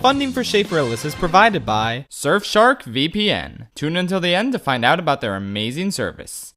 Funding for Schaeferless is provided by Surfshark VPN. Tune until the end to find out about their amazing service.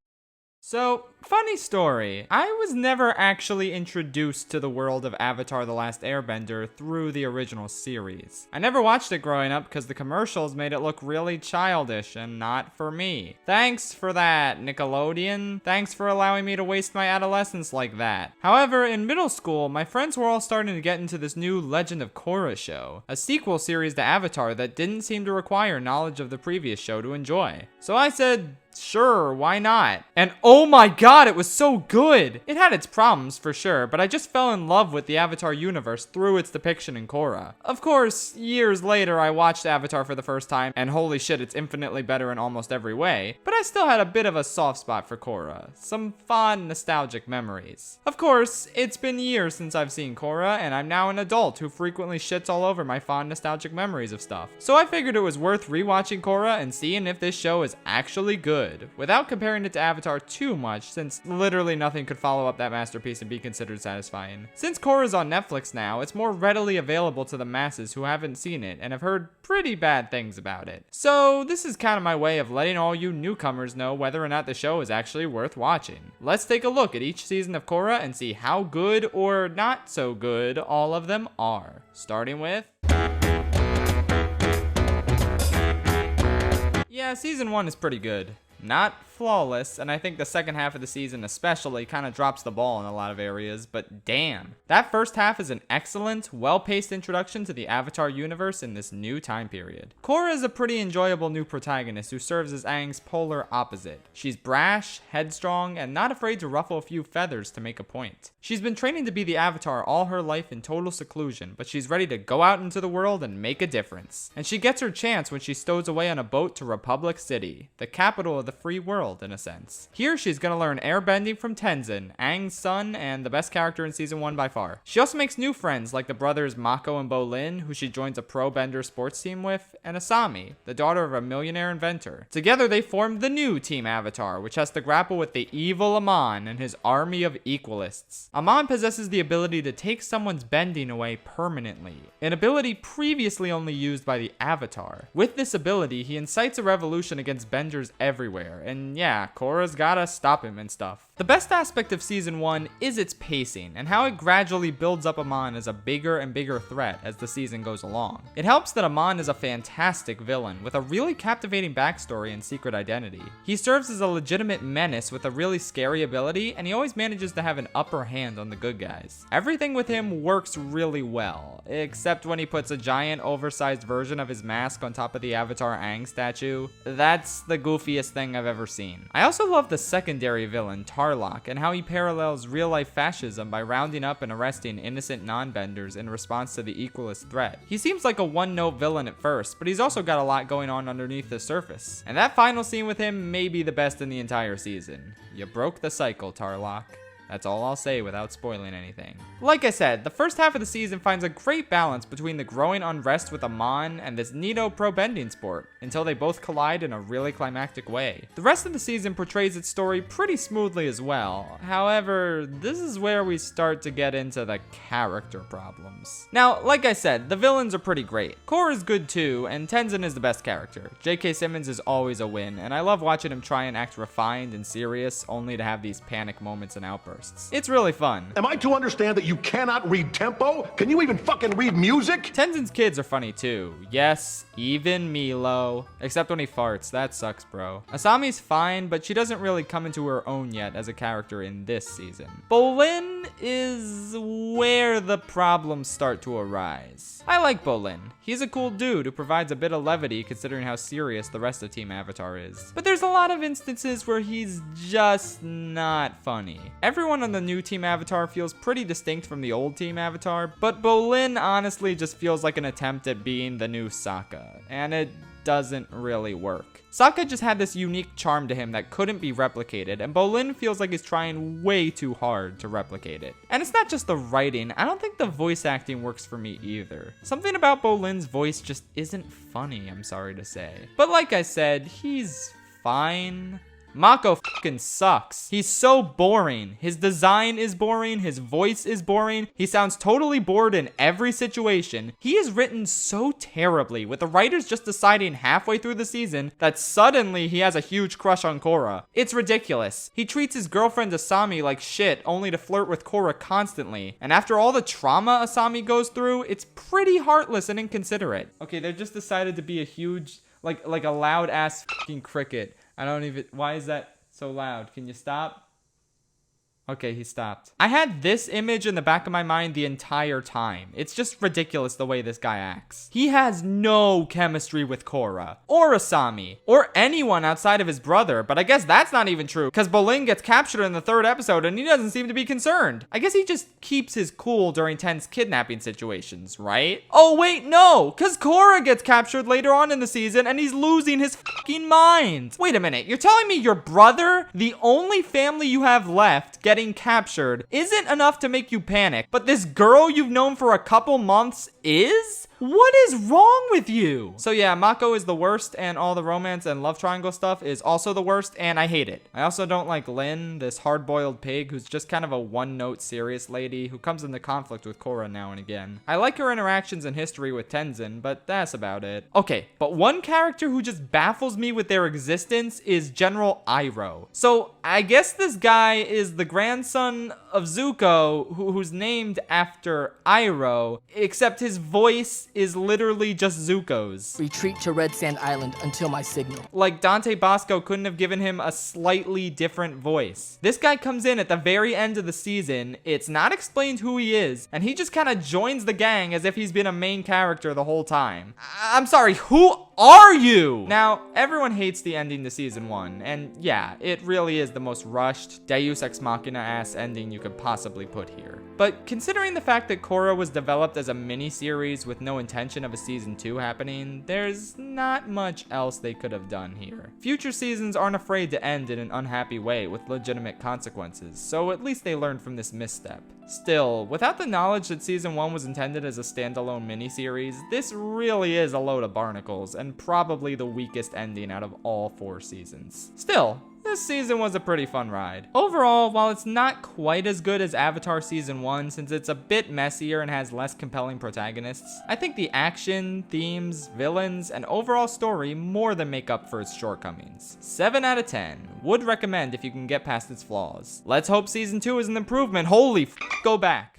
So, funny story. I was never actually introduced to the world of Avatar: The Last Airbender through the original series. I never watched it growing up because the commercials made it look really childish and not for me. Thanks for that, Nickelodeon. Thanks for allowing me to waste my adolescence like that. However, in middle school, my friends were all starting to get into this new Legend of Korra show, a sequel series to Avatar that didn't seem to require knowledge of the previous show to enjoy. So I said, sure, why not? And oh my god, it was so good! It had its problems for sure, but I just fell in love with the Avatar universe through its depiction in Korra. Of course, years later I watched Avatar for the first time, and holy shit, it's infinitely better in almost every way, but I still had a bit of a soft spot for Korra. Some fond, nostalgic memories. Of course, it's been years since I've seen Korra, and I'm now an adult who frequently shits all over my fond, nostalgic memories of stuff. So I figured it was worth rewatching Korra and seeing if this show is actually good, without comparing it to Avatar too much, since literally nothing could follow up that masterpiece and be considered satisfying. Since Korra's on Netflix now, it's more readily available to the masses who haven't seen it and have heard pretty bad things about it. So this is kind of my way of letting all you newcomers know whether or not the show is actually worth watching. Let's take a look at each season of Korra and see how good or not so good all of them are. Starting with... yeah, season 1 is pretty good. Not flawless, and I think the second half of the season especially kind of drops the ball in a lot of areas, but damn. That first half is an excellent, well-paced introduction to the Avatar universe in this new time period. Korra is a pretty enjoyable new protagonist who serves as Aang's polar opposite. She's brash, headstrong, and not afraid to ruffle a few feathers to make a point. She's been training to be the Avatar all her life in total seclusion, but she's ready to go out into the world and make a difference. And she gets her chance when she stows away on a boat to Republic City, the capital of the free world in a sense. Here she's gonna learn airbending from Tenzin, Aang's son and the best character in season 1 by far. She also makes new friends like the brothers Mako and Bolin, who she joins a pro bender sports team with, and Asami, the daughter of a millionaire inventor. Together they form the new Team Avatar, which has to grapple with the evil Amon and his army of equalists. Amon possesses the ability to take someone's bending away permanently, an ability previously only used by the Avatar. With this ability, he incites a revolution against benders everywhere, and yeah, Korra's gotta stop him and stuff. The best aspect of season 1 is its pacing and how it gradually builds up Amon as a bigger and bigger threat as the season goes along. It helps that Amon is a fantastic villain with a really captivating backstory and secret identity. He serves as a legitimate menace with a really scary ability, and he always manages to have an upper hand on the good guys. Everything with him works really well, except when he puts a giant oversized version of his mask on top of the Avatar Aang statue. That's the goofiest thing I've ever seen. I also love the secondary villain, Tarlok, and how he parallels real-life fascism by rounding up and arresting innocent non-benders in response to the equalist threat. He seems like a one-note villain at first, but he's also got a lot going on underneath the surface. And that final scene with him may be the best in the entire season. You broke the cycle, Tarlok. That's all I'll say without spoiling anything. Like I said, the first half of the season finds a great balance between the growing unrest with Amon and this neato pro-bending sport, until they both collide in a really climactic way. The rest of the season portrays its story pretty smoothly as well. However, this is where we start to get into the character problems. Now, like I said, the villains are pretty great. Korra is good too, and Tenzin is the best character. J.K. Simmons is always a win, and I love watching him try and act refined and serious, only to have these panic moments and outbursts. It's really fun. Am I to understand that you cannot read tempo? Can you even fucking read music? Tenzin's kids are funny too. Yes, even Milo. Except when he farts, that sucks, bro. Asami's fine, but she doesn't really come into her own yet as a character in this season. Bolin is where the problems start to arise. I like Bolin. He's a cool dude who provides a bit of levity considering how serious the rest of Team Avatar is. But there's a lot of instances where he's just not funny. Everyone on the new Team Avatar feels pretty distinct from the old Team Avatar, but Bolin honestly just feels like an attempt at being the new Sokka, and it doesn't really work. Sokka just had this unique charm to him that couldn't be replicated, and Bolin feels like he's trying way too hard to replicate it. And it's not just the writing, I don't think the voice acting works for me either. Something about Bolin's voice just isn't funny, I'm sorry to say. But like I said, he's fine. Mako fucking sucks. He's so boring. His design is boring. His voice is boring. He sounds totally bored in every situation. He is written so terribly, with the writers just deciding halfway through the season that suddenly he has a huge crush on Korra. It's ridiculous. He treats his girlfriend Asami like shit, only to flirt with Korra constantly. And after all the trauma Asami goes through, it's pretty heartless and inconsiderate. Okay, they just decided to be a huge, like a loud ass fucking cricket. I don't even, why is that so loud? Can you stop? Okay, he stopped. I had this image in the back of my mind the entire time. It's just ridiculous the way this guy acts. He has no chemistry with Korra, or Asami, or anyone outside of his brother, but I guess that's not even true, because Bolin gets captured in the 3rd episode and he doesn't seem to be concerned. I guess he just keeps his cool during Ten's kidnapping situations, right? Oh wait, no, because Korra gets captured later on in the season and he's losing his fucking mind. Wait a minute, you're telling me your brother, the only family you have left, getting captured isn't enough to make you panic, but this girl you've known for a couple months is? What is wrong with you? So yeah, Mako is the worst, and all the romance and love triangle stuff is also the worst, and I hate it. I also don't like Lin, this hard-boiled pig who's just kind of a one-note serious lady who comes into conflict with Korra now and again. I like her interactions and history with Tenzin, but that's about it. Okay, but one character who just baffles me with their existence is General Iroh. So I guess this guy is the grandson of Zuko, who's named after Iroh, except his voice is literally just Zuko's. Retreat to Red Sand Island until my signal. Like Dante Bosco couldn't have given him a slightly different voice. This guy comes in at the very end of the season, it's not explained who he is, and he just kind of joins the gang as if he's been a main character the whole time. I'm sorry, who are you? Now, everyone hates the ending to season 1, and yeah, it really is the most rushed, Deus Ex Machina-ass ending you could possibly put here. But considering the fact that Korra was developed as a mini-series with no intention of a season 2 happening, there's not much else they could have done here. Future seasons aren't afraid to end in an unhappy way with legitimate consequences, so at least they learned from this misstep. Still, without the knowledge that season 1 was intended as a standalone miniseries, this really is a load of barnacles, and probably the weakest ending out of all 4 seasons. Still, this season was a pretty fun ride. Overall, while it's not quite as good as Avatar Season 1 since it's a bit messier and has less compelling protagonists, I think the action, themes, villains, and overall story more than make up for its shortcomings. 7 out of 10. Would recommend if you can get past its flaws. Let's hope Season 2 is an improvement. Holy f***, go back.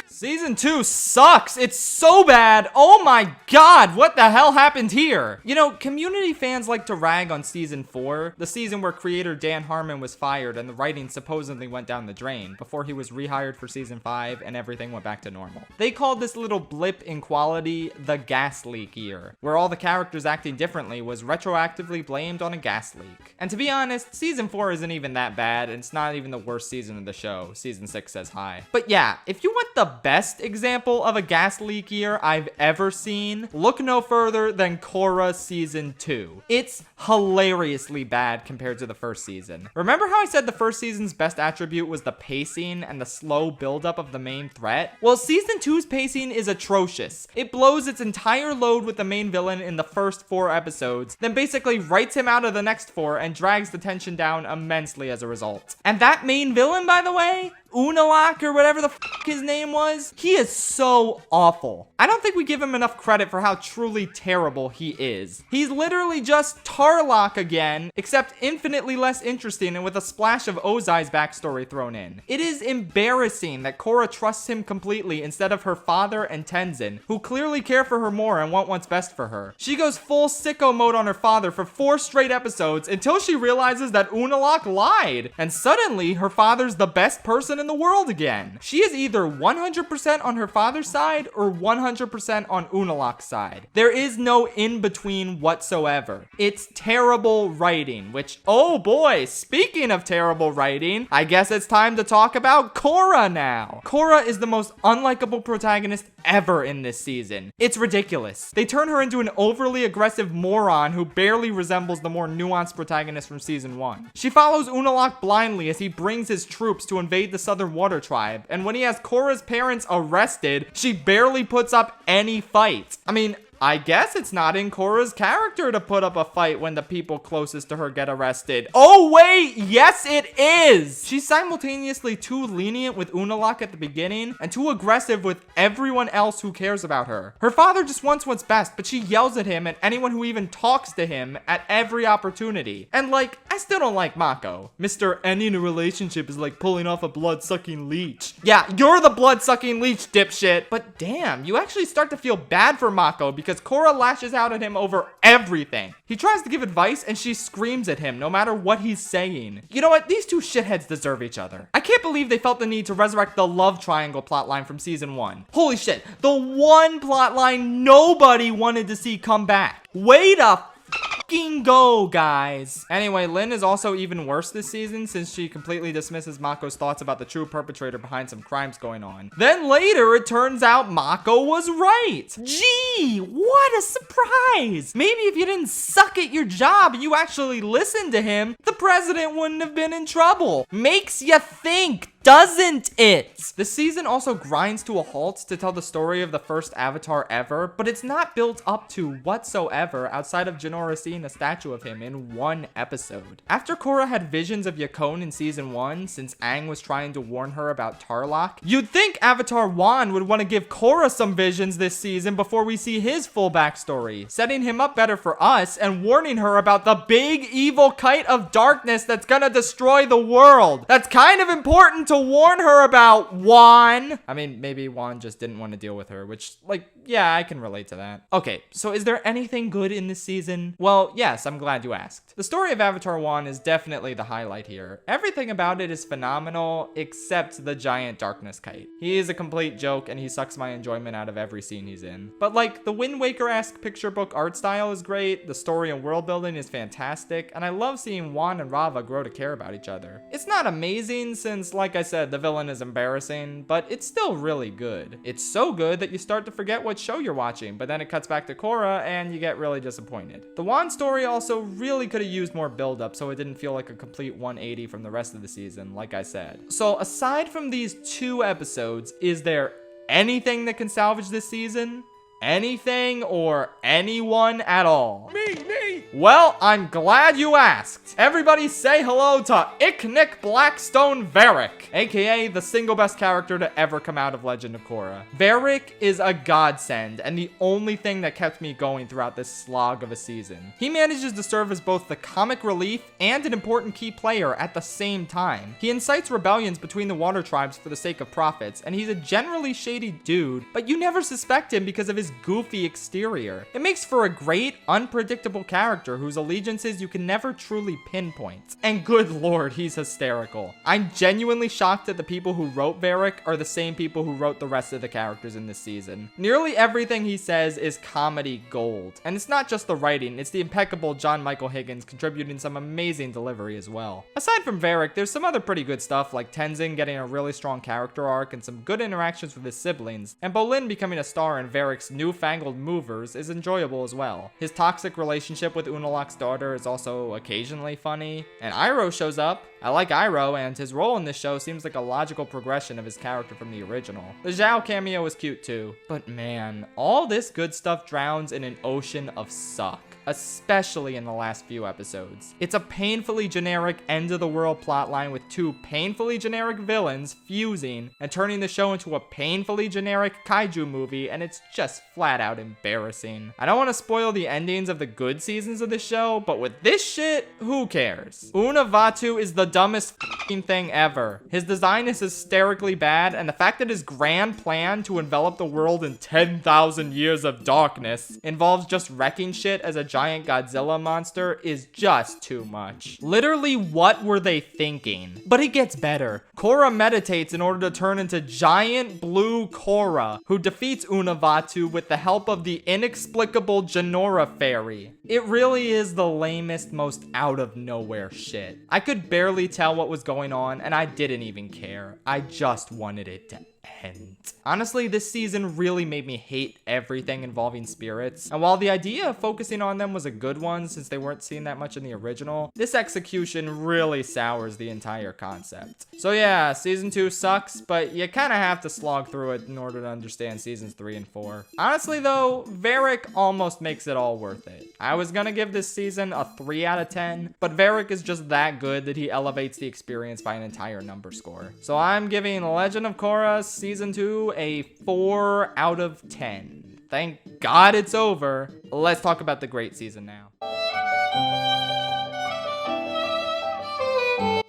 Season 2 sucks. It's so bad. Oh my god, what the hell happened here? You know, community fans like to rag on Season 4, the season where creator Dan Harmon was fired and the writing supposedly went down the drain before he was rehired for Season 5 and everything went back to normal. They called this little blip in quality the gas leak year, where all the characters acting differently was retroactively blamed on a gas leak. And to be honest, Season 4 isn't even that bad, and it's not even the worst season of the show. Season 6 says hi. But yeah, if you want the best example of a gas leak year I've ever seen, look no further than Korra Season 2. It's hilariously bad compared to the first season. Remember how I said the first season's best attribute was the pacing and the slow buildup of the main threat? Well, Season 2's pacing is atrocious. It blows its entire load with the main villain in the first 4 episodes, then basically writes him out of the next 4 and drags the tension down immensely as a result. And that main villain, by the way, Unalak or whatever the fuck his name was, he is so awful. I don't think we give him enough credit for how truly terrible he is. He's literally just Tarlok again, except infinitely less interesting and with a splash of Ozai's backstory thrown in. It is embarrassing that Korra trusts him completely instead of her father and Tenzin, who clearly care for her more and want what's best for her. She goes full sicko mode on her father for 4 straight episodes until she realizes that Unalak lied, and suddenly her father's the best person in the world again. She is either 100% on her father's side or 100% on Unalak's side. There is no in-between whatsoever. It's terrible writing, which, oh boy, speaking of terrible writing, I guess it's time to talk about Korra now. Korra is the most unlikable protagonist ever in this season. It's ridiculous. They turn her into an overly aggressive moron who barely resembles the more nuanced protagonist from Season 1. She follows Unalak blindly as he brings his troops to invade the Southern Water Tribe, and when he has Korra's parents arrested, she barely puts up any fight. I mean, I guess it's not in Korra's character to put up a fight when the people closest to her get arrested. Oh wait, yes it is! She's simultaneously too lenient with Unalaq at the beginning and too aggressive with everyone else who cares about her. Her father just wants what's best, but she yells at him and anyone who even talks to him at every opportunity. And like, I still don't like Mako. Mr. Any in a relationship is like pulling off a blood-sucking leech. Yeah, you're the blood-sucking leech, dipshit. But damn, you actually start to feel bad for Mako because Korra lashes out at him over everything. He tries to give advice and she screams at him no matter what he's saying. You know what? These two shitheads deserve each other. I can't believe they felt the need to resurrect the love triangle plotline from season 1. Holy shit, the one plotline nobody wanted to see come back. Way to fucking go, guys. Anyway, Lin is also even worse this season since she completely dismisses Mako's thoughts about the true perpetrator behind some crimes going on. Then later, it turns out Mako was right. Gee, what a surprise. Maybe if you didn't suck at your job and you actually listened to him, the president wouldn't have been in trouble. Makes you think, doesn't it? The season also grinds to a halt to tell the story of the first Avatar ever, but it's not built up to whatsoever outside of Jinora seeing a statue of him in one episode. After Korra had visions of Yakone in season 1, since Aang was trying to warn her about Tarlok, you'd think Avatar Wan would want to give Korra some visions this season before we see his full backstory, setting him up better for us and warning her about the big evil kite of darkness that's gonna destroy the world. That's kind of important to warn her about, Wan. I mean, maybe Wan just didn't want to deal with her, which, like, yeah, I can relate to that. Okay, so is there anything good in this season? Well, yes, I'm glad you asked. The story of Avatar Wan is definitely the highlight here. Everything about it is phenomenal, except the giant darkness kite. He is a complete joke, and he sucks my enjoyment out of every scene he's in. But, like, the Wind Waker-esque picture book art style is great, the story and world building is fantastic, and I love seeing Wan and Rava grow to care about each other. It's not amazing since, like I said, the villain is embarrassing, but it's still really good. It's so good that you start to forget what show you're watching, but then it cuts back to Korra and you get really disappointed. The Wan story also really could have used more build-up so it didn't feel like a complete 180 from the rest of the season, like I said. So aside from these 2 episodes, is there anything that can salvage this season? Anything or anyone at all? Me! Well, I'm glad you asked. Everybody say hello to Icknick Blackstone Varrick, aka the single best character to ever come out of Legend of Korra. Varrick is a godsend and the only thing that kept me going throughout this slog of a season. He manages to serve as both the comic relief and an important key player at the same time. He incites rebellions between the water tribes for the sake of profits, and he's a generally shady dude, but you never suspect him because of his goofy exterior. It makes for a great, unpredictable character whose allegiances you can never truly pinpoint. And good lord, he's hysterical. I'm genuinely shocked that the people who wrote Varrick are the same people who wrote the rest of the characters in this season. Nearly everything he says is comedy gold. And it's not just the writing, it's the impeccable John Michael Higgins contributing some amazing delivery as well. Aside from Varrick, there's some other pretty good stuff like Tenzin getting a really strong character arc and some good interactions with his siblings, and Bolin becoming a star in Varrick's newfangled movers is enjoyable as well. His toxic relationship with Unalaq's daughter is also occasionally funny, and Iroh shows up. I like Iroh, and his role in this show seems like a logical progression of his character from the original. The Zhao cameo is cute too, but man, all this good stuff drowns in an ocean of suck, especially in the last few episodes. It's a painfully generic end-of-the-world plotline with 2 painfully generic villains fusing and turning the show into a painfully generic kaiju movie, and it's just flat out embarrassing. I don't want to spoil the endings of the good seasons of the show, but with this shit, who cares? Unavatu is the dumbest f***ing thing ever. His design is hysterically bad, and the fact that his grand plan to envelop the world in 10,000 years of darkness involves just wrecking shit as a giant Godzilla monster is just too much. Literally, what were they thinking? But it gets better. Korra meditates in order to turn into giant blue Korra, who defeats Unavatu with the help of the inexplicable Jinora fairy. It really is the lamest, most out of nowhere shit. I could barely tell what was going on, and I didn't even care. I just wanted it to end. Honestly, this season really made me hate everything involving spirits, and while the idea of focusing on them was a good one since they weren't seen that much in the original, this execution really sours the entire concept. So yeah, season 2 sucks, but you kind of have to slog through it in order to understand seasons 3 and 4. Honestly though, Varric almost makes it all worth it. I was gonna give this season a 3 out of 10, but Varric is just that good that he elevates the experience by an entire number score. So I'm giving Legend of Korra season 2 a 4 out of 10. Thank God it's over. Let's talk about the great season now.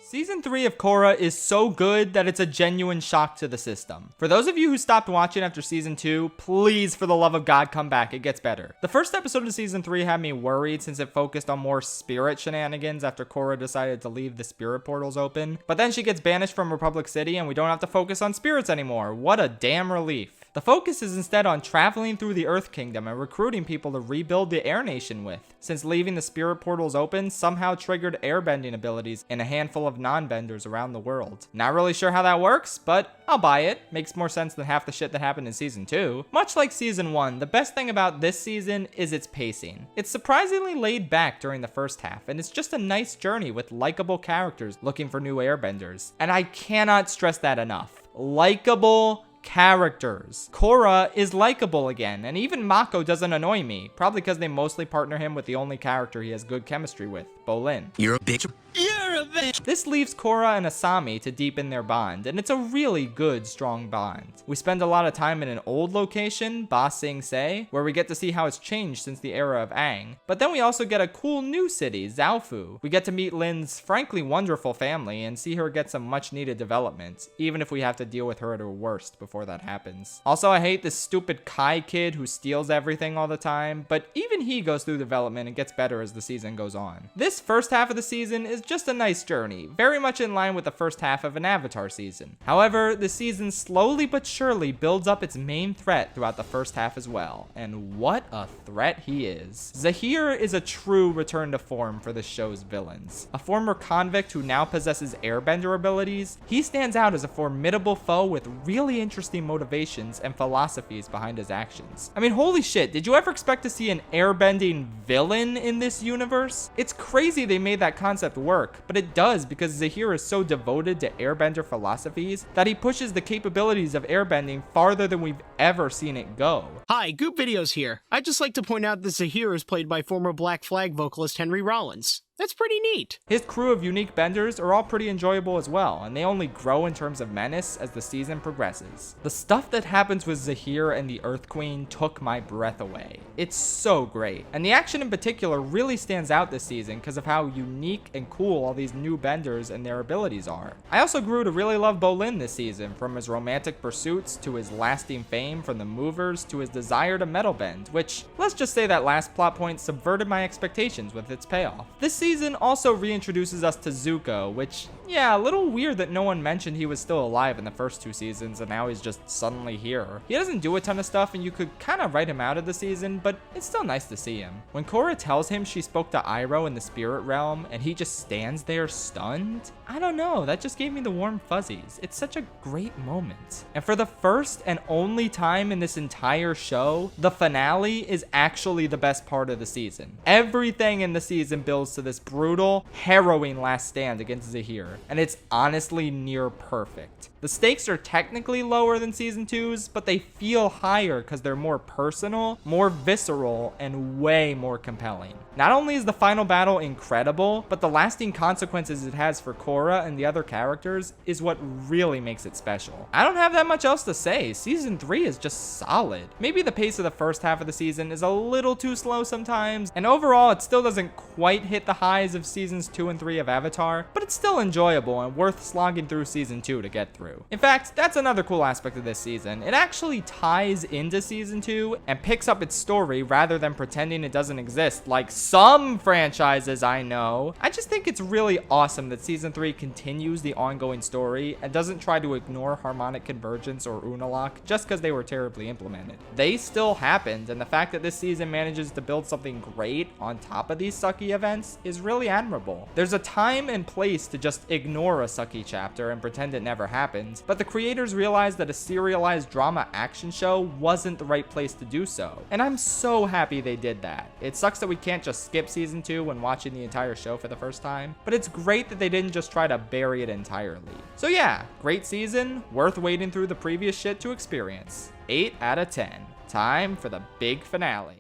Season 3 of Korra is so good that it's a genuine shock to the system. For those of you who stopped watching after season 2, please, for the love of God, come back. It gets better. The first episode of season 3 had me worried since it focused on more spirit shenanigans after Korra decided to leave the spirit portals open. But then she gets banished from Republic City and we don't have to focus on spirits anymore. What a damn relief. The focus is instead on traveling through the Earth Kingdom and recruiting people to rebuild the Air Nation with, since leaving the spirit portals open somehow triggered airbending abilities in a handful of non-benders around the world. Not really sure how that works, but I'll buy it. Makes more sense than half the shit that happened in season 2. Much like season 1, the best thing about this season is its pacing. It's surprisingly laid back during the first half, and it's just a nice journey with likable characters looking for new airbenders. And I cannot stress that enough. Likable characters. Korra is likable again, and even Mako doesn't annoy me, probably because they mostly partner him with the only character he has good chemistry with, Bolin. You're a bitch. You're a bitch. This leaves Korra and Asami to deepen their bond, and it's a really good, strong bond. We spend a lot of time in an old location, Ba Sing Se, where we get to see how it's changed since the era of Aang, but then we also get a cool new city, Zaofu. We get to meet Lin's frankly wonderful family and see her get some much needed development, even if we have to deal with her at her worst before that happens. Also, I hate this stupid Kai kid who steals everything all the time, but even he goes through development and gets better as the season goes on. This first half of the season is just a nice journey, very much in line with the first half of an Avatar season. However, the season slowly but surely builds up its main threat throughout the first half as well, and what a threat he is. Zahir is a true return to form for the show's villains. A former convict who now possesses airbender abilities, he stands out as a formidable foe with really interesting motivations and philosophies behind his actions. I mean, holy shit, did you ever expect to see an airbending villain in this universe? It's crazy they made that concept work, but it does because Zahir is so devoted to airbender philosophies that he pushes the capabilities of airbending farther than we've ever seen it go. Hi, Goop Videos here. I'd just like to point out that Zahir is played by former Black Flag vocalist Henry Rollins. That's pretty neat. His crew of unique benders are all pretty enjoyable as well, and they only grow in terms of menace as the season progresses. The stuff that happens with Zahir and the Earth Queen took my breath away. It's so great, and the action in particular really stands out this season because of how unique and cool all these new benders and their abilities are. I also grew to really love Bolin this season, from his romantic pursuits to his lasting fame from the movers to his desire to metal bend, which, let's just say that last plot point subverted my expectations with its payoff. This season also reintroduces us to Zuko, which, yeah, a little weird that no one mentioned he was still alive in the first 2 seasons and now he's just suddenly here. He doesn't do a ton of stuff and you could kind of write him out of the season, but it's still nice to see him. When Korra tells him she spoke to Iroh in the spirit realm and he just stands there stunned, I don't know, that just gave me the warm fuzzies. It's such a great moment. And for the first and only time in this entire show, the finale is actually the best part of the season. Everything in the season builds to this brutal, harrowing last stand against Zahir, and it's honestly near perfect. The stakes are technically lower than season 2's, but they feel higher because they're more personal, more visceral, and way more compelling. Not only is the final battle incredible, but the lasting consequences it has for Korra and the other characters is what really makes it special. I don't have that much else to say. Season 3 is just solid. Maybe the pace of the first half of the season is a little too slow sometimes, and overall it still doesn't quite hit the highs of seasons 2 and 3 of Avatar, but it's still enjoyable and worth slogging through season 2 to get through. In fact, that's another cool aspect of this season. It actually ties into season 2 and picks up its story rather than pretending it doesn't exist like some franchises I know. I just think it's really awesome that season 3 continues the ongoing story and doesn't try to ignore harmonic convergence or Unalaq just because they were terribly implemented. They still happened, and the fact that this season manages to build something great on top of these sucky events is really admirable. There's a time and place to just ignore a sucky chapter and pretend it never happened, but the creators realized that a serialized drama action show wasn't the right place to do so. And I'm so happy they did that. It sucks that we can't just skip season 2 when watching the entire show for the first time, but it's great that they didn't just try to bury it entirely. So yeah, great season, worth waiting through the previous shit to experience. 8 out of 10. Time for the big finale.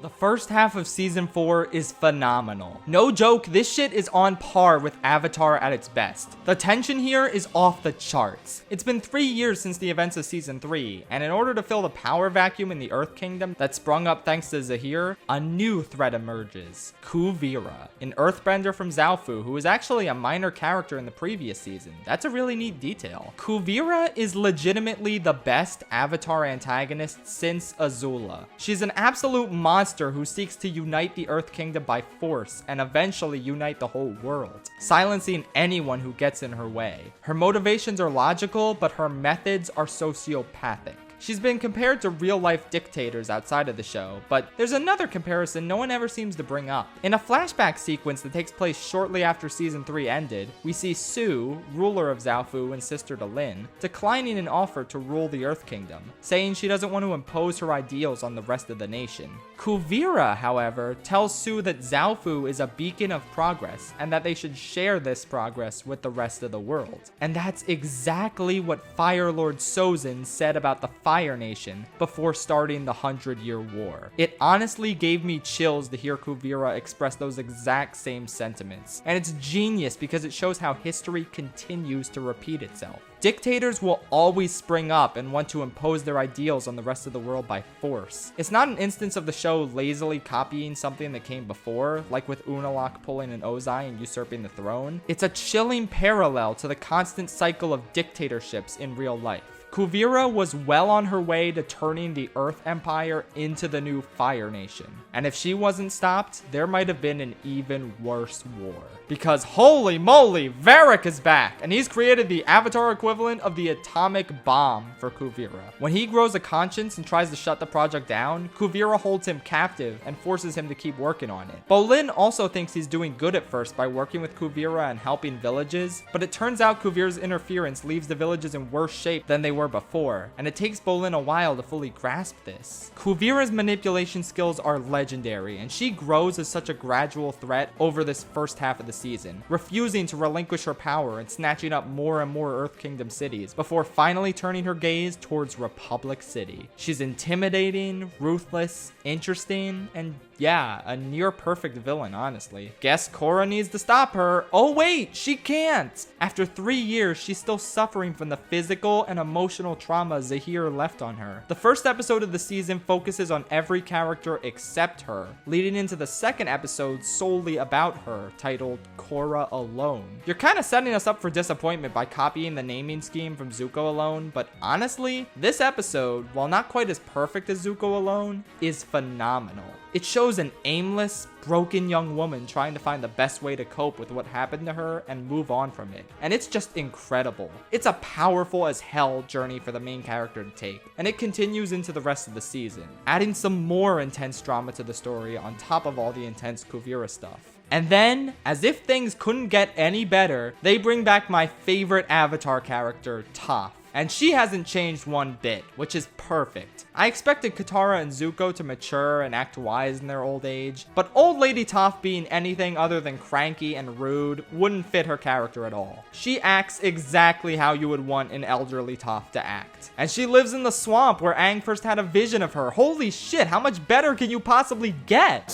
The first half of season 4 is phenomenal. No joke, this shit is on par with Avatar at its best. The tension here is off the charts. It's been 3 years since the events of season 3, and in order to fill the power vacuum in the Earth Kingdom that sprung up thanks to Zahir, a new threat emerges. Kuvira, an earthbender from Zaofu who is actually a minor character in the previous season. That's a really neat detail. Kuvira is legitimately the best Avatar antagonist since Azula. She's an absolute monster who seeks to unite the Earth Kingdom by force and eventually unite the whole world, silencing anyone who gets in her way. Her motivations are logical, but her methods are sociopathic. She's been compared to real-life dictators outside of the show, but there's another comparison no one ever seems to bring up. In a flashback sequence that takes place shortly after season 3 ended, we see Su, ruler of Zaofu and sister to Lin, declining an offer to rule the Earth Kingdom, saying she doesn't want to impose her ideals on the rest of the nation. Kuvira, however, tells Su that Zaofu is a beacon of progress and that they should share this progress with the rest of the world. And that's exactly what Fire Lord Sozin said about the Fire Nation before starting the 100-Year War. It honestly gave me chills to hear Kuvira express those exact same sentiments. And it's genius because it shows how history continues to repeat itself. Dictators will always spring up and want to impose their ideals on the rest of the world by force. It's not an instance of the show lazily copying something that came before, like with Unalaq pulling an Ozai and usurping the throne. It's a chilling parallel to the constant cycle of dictatorships in real life. Kuvira was well on her way to turning the Earth Empire into the new Fire Nation. And if she wasn't stopped, there might have been an even worse war. Because holy moly, Varric is back, and he's created the Avatar equivalent of the atomic bomb for Kuvira. When he grows a conscience and tries to shut the project down, Kuvira holds him captive and forces him to keep working on it. Bolin also thinks he's doing good at first by working with Kuvira and helping villages, but it turns out Kuvira's interference leaves the villages in worse shape than they were before, and it takes Bolin a while to fully grasp this. Kuvira's manipulation skills are legendary, and she grows as such a gradual threat over this first half of the season, refusing to relinquish her power and snatching up more and more Earth Kingdom cities before finally turning her gaze towards Republic City. She's intimidating, ruthless, interesting, and yeah, a near perfect villain, honestly. Guess Korra needs to stop her. Oh wait, she can't! After 3 years, she's still suffering from the physical and emotional trauma Zahir left on her. The first episode of the season focuses on every character except her, leading into the second episode solely about her, titled Korra Alone. You're kind of setting us up for disappointment by copying the naming scheme from Zuko Alone, but honestly, this episode, while not quite as perfect as Zuko Alone, is phenomenal. It shows an aimless, broken young woman trying to find the best way to cope with what happened to her and move on from it. And it's just incredible. It's a powerful as hell journey for the main character to take, and it continues into the rest of the season, adding some more intense drama to the story on top of all the intense Kuvira stuff. And then, as if things couldn't get any better, they bring back my favorite Avatar character, Toph. And she hasn't changed one bit, which is perfect. I expected Katara and Zuko to mature and act wise in their old age, but old lady Toph being anything other than cranky and rude wouldn't fit her character at all. She acts exactly how you would want an elderly Toph to act. And she lives in the swamp where Aang first had a vision of her. Holy shit, how much better can you possibly get?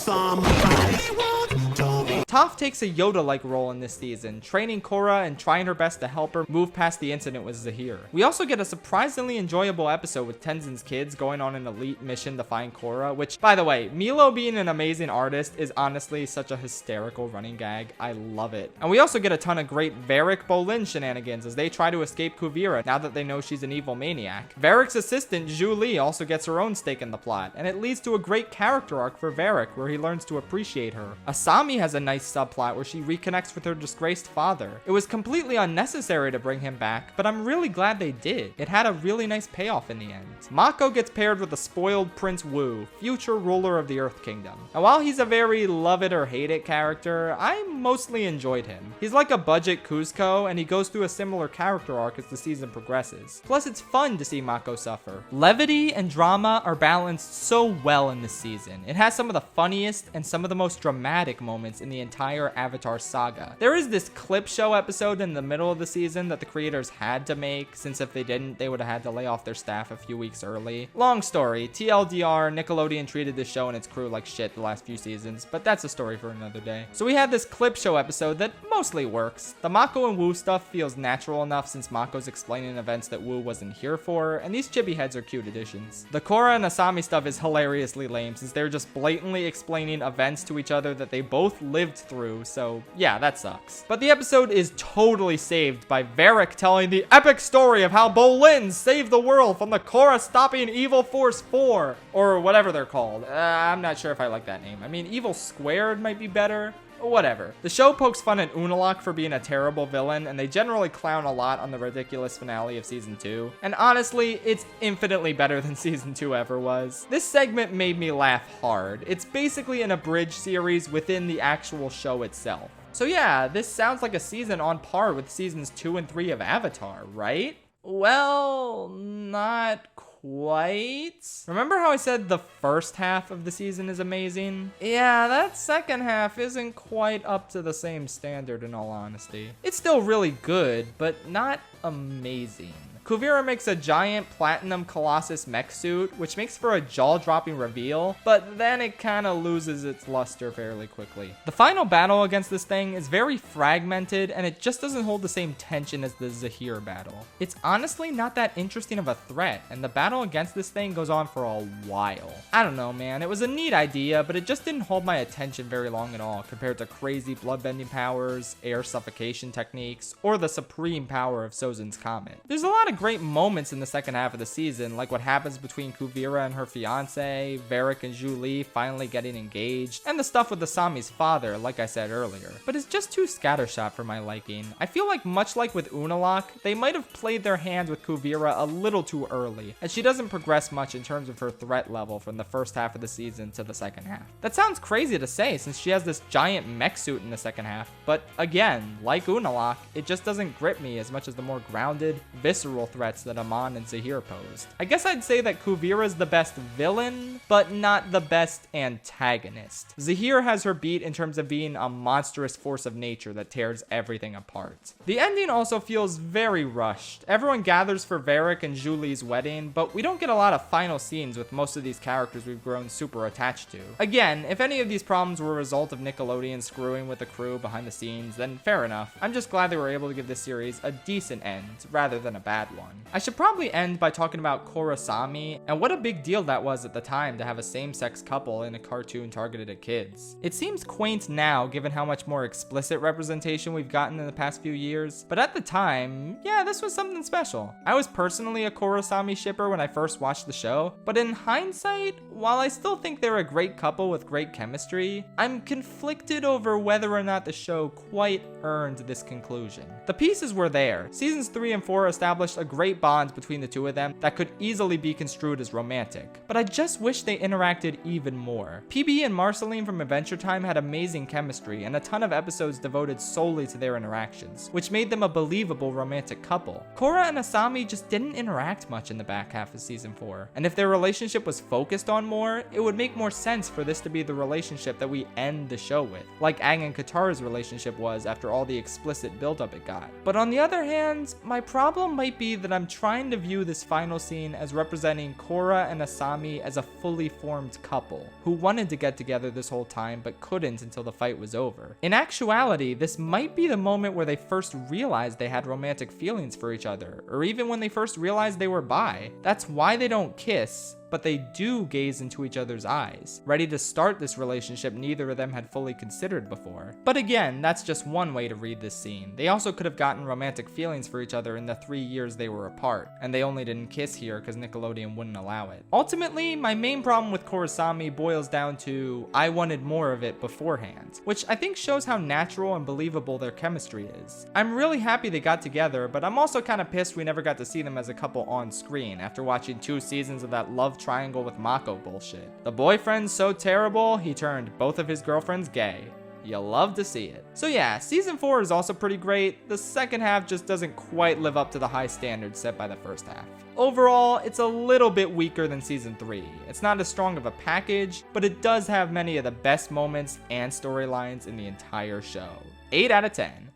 Toph takes a Yoda-like role in this season, training Korra and trying her best to help her move past the incident with Zahir. We also get a surprisingly enjoyable episode with Tenzin's kids going on an elite mission to find Korra, which, by the way, Milo being an amazing artist is honestly such a hysterical running gag. I love it. And we also get a ton of great Varric Bolin shenanigans as they try to escape Kuvira now that they know she's an evil maniac. Varric's assistant, Zhu Li, also gets her own stake in the plot, and it leads to a great character arc for Varric where he learns to appreciate her. Asami has a nice nice subplot where she reconnects with her disgraced father. It was completely unnecessary to bring him back, but I'm really glad they did. It had a really nice payoff in the end. Mako gets paired with a spoiled Prince Wu, future ruler of the Earth Kingdom. And while he's a very love it or hate it character, I mostly enjoyed him. He's like a budget Kuzco, and he goes through a similar character arc as the season progresses. Plus, it's fun to see Mako suffer. Levity and drama are balanced so well in this season. It has some of the funniest and some of the most dramatic moments in the entire Avatar saga. There is this clip show episode in the middle of the season that the creators had to make, since if they didn't, they would have had to lay off their staff a few weeks early. Long story, TLDR, Nickelodeon treated this show and its crew like shit the last few seasons, but that's a story for another day. So we had this clip show episode that mostly works. The Mako and Wu stuff feels natural enough since Mako's explaining events that Wu wasn't here for, and these chibi heads are cute additions. The Korra and Asami stuff is hilariously lame since they're just blatantly explaining events to each other that they both lived through, so yeah, that sucks. But the episode is totally saved by Varric telling the epic story of how Bolin saved the world from the Korra stopping Evil Force 4, or whatever they're called. I'm not sure if I like that name. I mean, Evil Squared might be better. Whatever. The show pokes fun at Unalaq for being a terrible villain, and they generally clown a lot on the ridiculous finale of season 2. And honestly, it's infinitely better than season 2 ever was. This segment made me laugh hard. It's basically an abridged series within the actual show itself. So yeah, this sounds like a season on par with seasons 2 and 3 of Avatar, right? Well, not quite. Remember how I said the first half of the season is amazing? Yeah, that second half isn't quite up to the same standard in all honesty. It's still really good, but not amazing. Kuvira makes a giant platinum Colossus mech suit, which makes for a jaw-dropping reveal, but then it kinda loses its luster fairly quickly. The final battle against this thing is very fragmented, and it just doesn't hold the same tension as the Zahir battle. It's honestly not that interesting of a threat, and the battle against this thing goes on for a while. I don't know, man, it was a neat idea, but it just didn't hold my attention very long at all compared to crazy bloodbending powers, air suffocation techniques, or the supreme power of Sozin's Comet. There's a lot of great moments in the second half of the season, like what happens between Kuvira and her fiance, Varric and Zhu Li finally getting engaged, and the stuff with Asami's father, like I said earlier. But it's just too scattershot for my liking. I feel like much like with Unalaq, they might have played their hand with Kuvira a little too early, as she doesn't progress much in terms of her threat level from the first half of the season to the second half. That sounds crazy to say since she has this giant mech suit in the second half, but again, like Unalaq, it just doesn't grip me as much as the more grounded, visceral threats that Amon and Zahir posed. I guess I'd say that Kuvira's the best villain, but not the best antagonist. Zahir has her beat in terms of being a monstrous force of nature that tears everything apart. The ending also feels very rushed. Everyone gathers for Varric and Zhu Li's wedding, but we don't get a lot of final scenes with most of these characters we've grown super attached to. Again, if any of these problems were a result of Nickelodeon screwing with the crew behind the scenes, then fair enough. I'm just glad they were able to give this series a decent end, rather than a bad one. I should probably end by talking about Korrasami, and what a big deal that was at the time to have a same-sex couple in a cartoon targeted at kids. It seems quaint now, given how much more explicit representation we've gotten in the past few years, but at the time, yeah, this was something special. I was personally a Korrasami shipper when I first watched the show, but in hindsight, while I still think they're a great couple with great chemistry, I'm conflicted over whether or not the show quite earned this conclusion. The pieces were there. Seasons 3 and 4 established a great bond between the two of them that could easily be construed as romantic, but I just wish they interacted even more. PB and Marceline from Adventure Time had amazing chemistry and a ton of episodes devoted solely to their interactions, which made them a believable romantic couple. Korra and Asami just didn't interact much in the back half of season 4, and if their relationship was focused on more, it would make more sense for this to be the relationship that we end the show with, like Aang and Katara's relationship was after all the explicit buildup it got. But on the other hand, my problem might be that I'm trying to view this final scene as representing Korra and Asami as a fully formed couple, who wanted to get together this whole time but couldn't until the fight was over. In actuality, this might be the moment where they first realized they had romantic feelings for each other, or even when they first realized they were bi. That's why they don't kiss, but they do gaze into each other's eyes, ready to start this relationship neither of them had fully considered before. But again, that's just one way to read this scene. They also could have gotten romantic feelings for each other in the 3 years they were apart, and they only didn't kiss here because Nickelodeon wouldn't allow it. Ultimately, my main problem with Korrasami boils down to I wanted more of it beforehand, which I think shows how natural and believable their chemistry is. I'm really happy they got together, but I'm also kind of pissed we never got to see them as a couple on screen after watching 2 seasons of that love triangle with Mako bullshit. The boyfriend's so terrible, he turned both of his girlfriends gay. You love to see it. So yeah, season 4 is also pretty great. The second half just doesn't quite live up to the high standards set by the first half. Overall, it's a little bit weaker than season 3. It's not as strong of a package, but it does have many of the best moments and storylines in the entire show. 8 out of 10.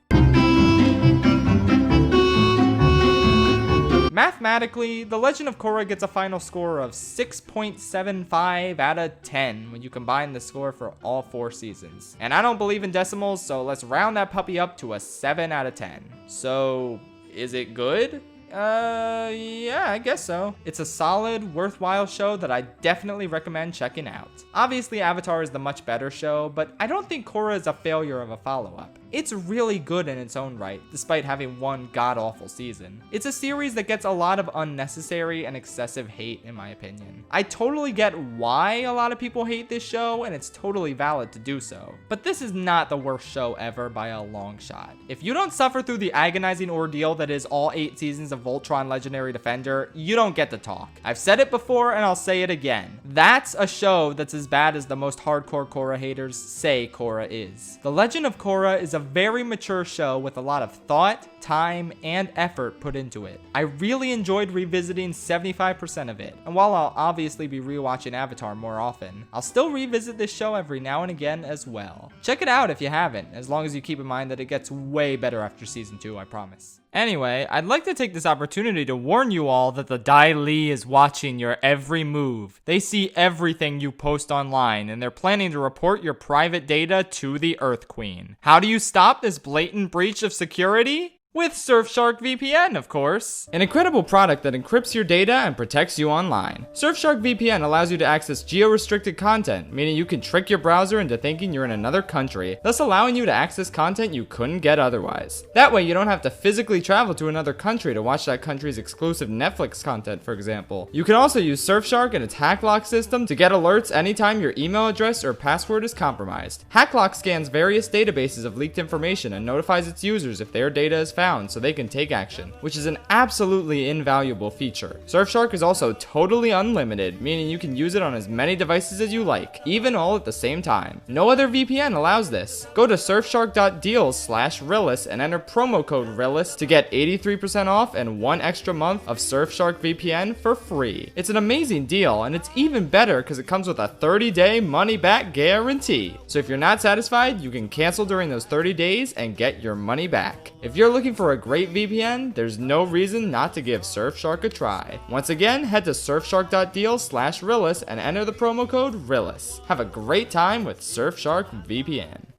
Mathematically, The Legend of Korra gets a final score of 6.75 out of 10 when you combine the score for all 4 seasons. And I don't believe in decimals, so let's round that puppy up to a 7 out of 10. So, is it good? Yeah, I guess so. It's a solid, worthwhile show that I definitely recommend checking out. Obviously, Avatar is the much better show, but I don't think Korra is a failure of a follow-up. It's really good in its own right, despite having one god-awful season. It's a series that gets a lot of unnecessary and excessive hate, in my opinion. I totally get why a lot of people hate this show, and it's totally valid to do so. But this is not the worst show ever by a long shot. If you don't suffer through the agonizing ordeal that is all 8 seasons of Voltron Legendary Defender, you don't get to talk. I've said it before, and I'll say it again. That's a show that's as bad as the most hardcore Korra haters say Korra is. The Legend of Korra is a very mature show with a lot of thought, time, and effort put into it. I really enjoyed revisiting 75% of it, and while I'll obviously be rewatching Avatar more often, I'll still revisit this show every now and again as well. Check it out if you haven't, as long as you keep in mind that it gets way better after season 2, I promise. Anyway, I'd like to take this opportunity to warn you all that the Dai Li is watching your every move. They see everything you post online, and they're planning to report your private data to the Earth Queen. How do you stop this blatant breach of security? With Surfshark VPN, of course. An incredible product that encrypts your data and protects you online. Surfshark VPN allows you to access geo-restricted content, meaning you can trick your browser into thinking you're in another country, thus allowing you to access content you couldn't get otherwise. That way, you don't have to physically travel to another country to watch that country's exclusive Netflix content, for example. You can also use Surfshark and its HackLock system to get alerts anytime your email address or password is compromised. HackLock scans various databases of leaked information and notifies its users if their data is found so they can take action, which is an absolutely invaluable feature. Surfshark is also totally unlimited, meaning you can use it on as many devices as you like, even all at the same time. No other VPN allows this. Go to surfshark.deals/Rillis and enter promo code Rillis to get 83% off and 1 extra month of Surfshark VPN for free. It's an amazing deal, and it's even better because it comes with a 30-day money-back guarantee. So if you're not satisfied, you can cancel during those 30 days and get your money back. If you're looking for a great VPN, there's no reason not to give Surfshark a try. Once again, head to surfshark.deals/Rillis and enter the promo code Rillis. Have a great time with Surfshark VPN.